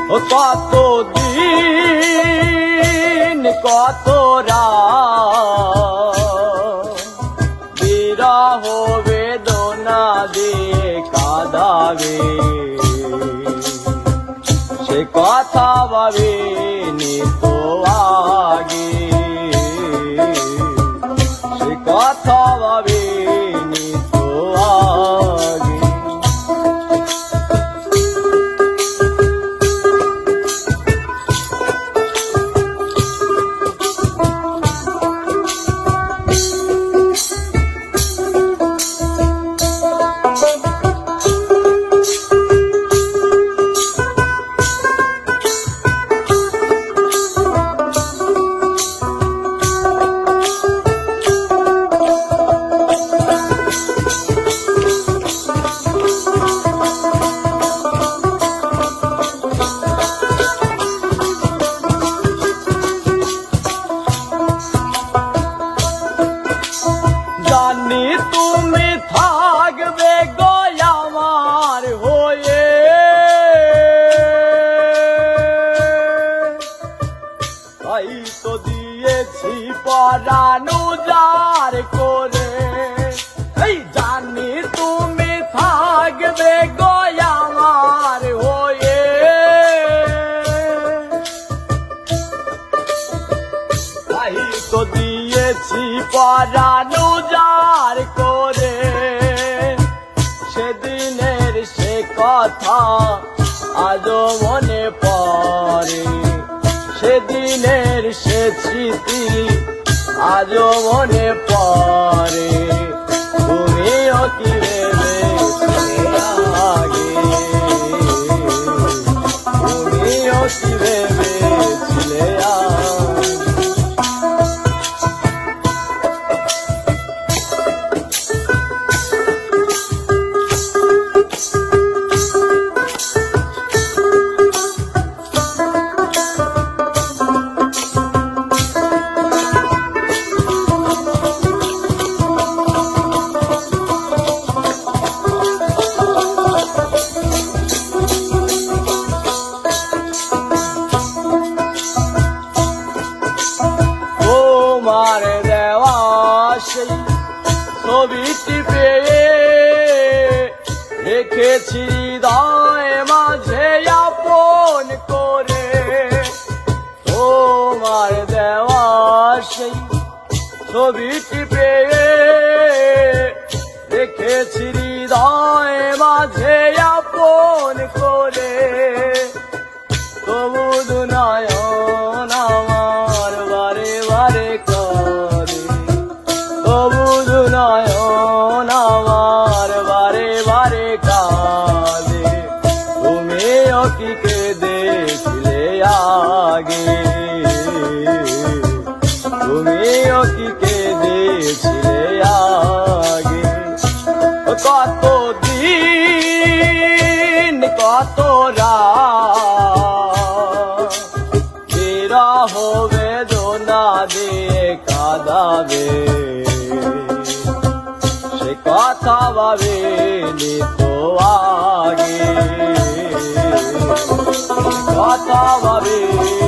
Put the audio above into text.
কত দিন কত রাত বিরহ বেদনা দিয়ে কাঁদাবে, সে কথা ভাবিনি তো আগে, সে কথা ভাবিনি তো আগে। জানি তুমি থাকবে গো আমার হয়ে, তাই তো দিয়েছি পরাণ উজাড় করে। এই জানি তুমি থাকবে গো আমার হয়ে, তাই তো দিয়েছি পরাণ উজাড় করে। সেদিনের সে কথা আজও মনে পড়ে, সেদিনের সে স্মৃতি আজও মনে পড়ে। তুমিও কি ভেবেছিলে আগে, তুমিও কি ভেবেছিলে আগে। তোমার দেওয়া সেই ছবিটি পেয়ে রেখেছি হৃদয় মাঝে আপন করে। তোমার দেওয়া সেই ছবিটি পেয়ে রেখেছি হৃদয় মাঝে আপন করে। তবু দুনয়ন আমার বারে বারে কাঁদে, তবু দুনয়ন আমার বারে বারে কাঁদে। তুমিও কি কেঁদেছিলে আগে, তুমিও কি কেঁদেছিলে আগে। কত দিন কত রাত বিরহ বেদনা দিয়ে কাঁদাবে, সে কথা ভাবিনি তো আগে, কথা ভাবিনি।